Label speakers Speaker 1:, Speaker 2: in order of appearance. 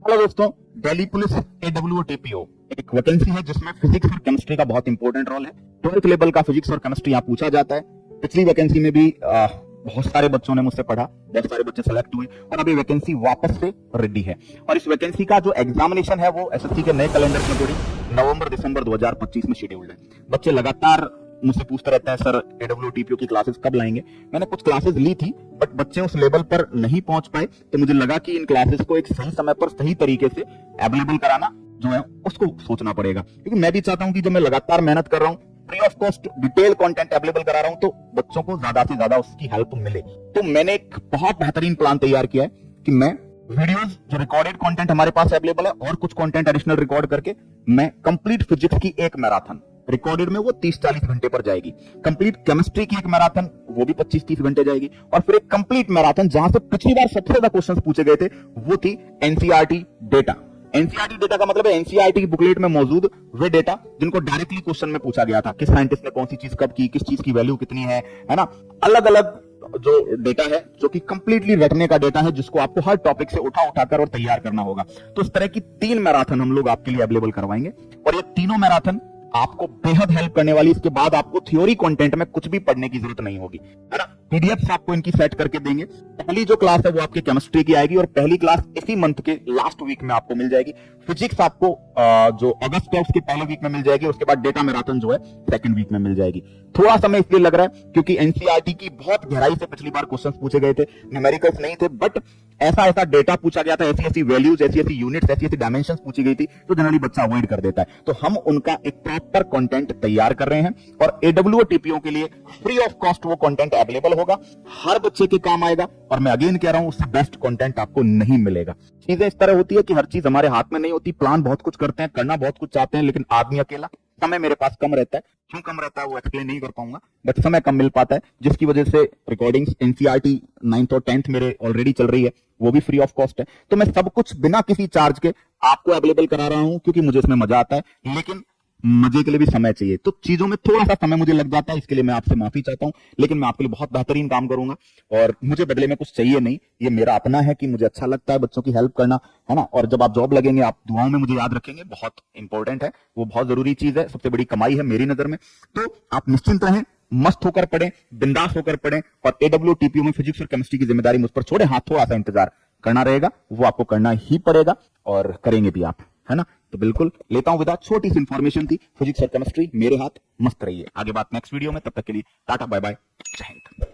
Speaker 1: Hello दोस्तों, Delhi police AWOTPO एक vacancy है जिसमें फिजिक्स और केमिस्ट्री का बहुत इंपॉर्टेंट रोल है। 12th लेवल का फिजिक्स और केमिस्ट्री यहाँ पूछा जाता है। पिछली वैकेंसी में भी बहुत सारे बच्चों ने मुझसे पढ़ा, बहुत सारे बच्चे सेलेक्ट हुए और अभी वैकेंसी वापस से रेडी है। और इस वैकेंसी का जो एग्जामिनेशन है वो एसएससी के नए कैलेंडर के अकॉर्डिंग नवंबर-दिसंबर 2025 में शेड्यूल्ड है। बच्चे लगातार मुझसे पूछते रहते हैं, सर AWOTPO की क्लासेस कब लाएंगे। मैंने कुछ क्लासेस ली थी बट बच्चे उस लेवल पर नहीं पहुंच पाए, तो मुझे लगा कि इन क्लासेस को एक सही समय पर सही तरीके से अवेलेबल कराना जो है उसको सोचना पड़ेगा। क्योंकि मैं भी चाहता हूं कि जब मैं लगातार मेहनत कर रहा हूं, free of cost detail content available करा रहा हूं, तो बच्चों को ज्यादा से ज्यादा उसकी हेल्प मिले। तो मैंने एक बहुत बेहतरीन प्लान तैयार किया है कि मैं वीडियोस जो रिकॉर्डेड कंटेंट हमारे पास अवेलेबल है और कुछ कंटेंट एडिशनल रिकॉर्ड करके मैं कंप्लीट फिजिक्स की एक मैराथन, रिकॉर्डेड में वो 30-40 घंटे पर जाएगी। कंप्लीट केमिस्ट्री की एक मैराथन वो भी 25-30 घंटे जाएगी। और फिर एक कंप्लीट मैराथन जहां से पिछली बार सबसे ज्यादा क्वेश्चंस पूछे गए थे वो थी एनसीईआरटी डेटा। एनसीईआरटी डेटा का मतलब है एनसीईआरटी की बुकलेट में मौजूद वे डेटा जिनको डायरेक्टली क्वेश्चन में पूछा गया था कि साइंटिस्ट ने कौन सी चीज कब की, किस चीज की वैल्यू कितनी है ना। अलग अलग जो डेटा है जो कि कंप्लीटली रटने का डेटा है, जिसको आपको हर टॉपिक से उठा उठाकर और तैयार करना होगा। तो इस तरह की 3 मैराथन हम लोग आपके लिए अवेलेबल करवाएंगे और ये तीनों मैराथन आपको बेहद हेल्प करने वाली। इसके बाद आपको थ्योरी कंटेंट में कुछ भी पढ़ने की जरूरत नहीं होगी, है ना। पीडीएफ आपको इनकी सेट करके देंगे। पहली जो क्लास है वो आपकी केमिस्ट्री की आएगी और पहली क्लास इसी मंथ के लास्ट वीक में आपको मिल जाएगी। फिजिक्स आपको जो अगस्त है उसके पहले वीक में मिल जाएगी। उसके बाद डेटा मैराथन जो है सेकंड वीक में मिल जाएगी। थोड़ा समय इसलिए लग रहा है क्योंकि एनसीईआरटी की बहुत गहराई से पिछली बार क्वेश्चंस पूछे गए थे, न्यूमेरिकल्स नहीं थे, बट ऐसा ऐसा डेटा पूछा गया था, ऐसी ऐसी वैल्यूज, ऐसी ऐसी यूनिट्स, ऐसी ऐसी डायमेंशंस पूछी गई थी जो जनरली बच्चा अवॉइड कर देता है। तो हम उनका एक प्रॉपर कंटेंट तैयार कर रहे हैं और AWOTPO के लिए फ्री ऑफ कॉस्ट वो कंटेंट अवेलेबल होगा, हर बच्चे के काम आएगा। और मैं अगेन कह रहा हूं, उससे बेस्ट कंटेंट आपको नहीं मिलेगा। चीजें इस तरह होती है कि हर चीज हमारे हाथ में नहीं होती। प्लान बहुत कुछ करते हैं, करना बहुत कुछ चाहते हैं, लेकिन आदमी अकेला, समय मेरे पास कम रहता है। क्यों कम रहता है वो एक्सप्लेन नहीं कर पाऊंगा, बट समय कम मिल पाता है, जिसकी वजह से रिकॉर्डिंग्स एनसीईआरटी 9th और 10th मेरे ऑलरेडी चल रही है, वो भी फ्री ऑफ कॉस्ट है। तो मैं सब कुछ बिना किसी चार्ज के आपको अवेलेबल करा रहा हूं क्योंकि मुझे इसमें मजा आता है, लेकिन मजे के लिए भी समय चाहिए। तो चीजों में थोड़ा सा समय मुझे लग जाता है, इसके लिए मैं आपसे माफी चाहता हूं, लेकिन मैं आपके लिए बहुत बेहतरीन काम करूंगा और मुझे बदले में कुछ चाहिए नहीं। ये मेरा अपना है कि मुझे अच्छा लगता है बच्चों की हेल्प करना, है ना। और जब आप जॉब लगेंगे आप दुआओं में मुझे याद रखेंगे, बहुत इंपॉर्टेंट है, वो बहुत जरूरी चीज है, सबसे बड़ी कमाई है मेरी नजर में। तो आप निश्चिंत रहें, मस्त होकर पढ़ें, बिंदास होकर पढ़ें और AWOTPO में फिजिक्स और केमिस्ट्री की जिम्मेदारी मुझ पर छोड़े। हाथ थोड़ा सा इंतजार करना रहेगा, वो आपको करना ही पड़ेगा और करेंगे भी आप, है ना। तो बिल्कुल लेता हूं विदा। छोटी सी इंफॉर्मेशन थी, फिजिक्स और केमिस्ट्री मेरे हाथ, मस्त रहिए। आगे बात नेक्स्ट वीडियो में, तब तक के लिए टाटा बाय बाय, जय हिंद।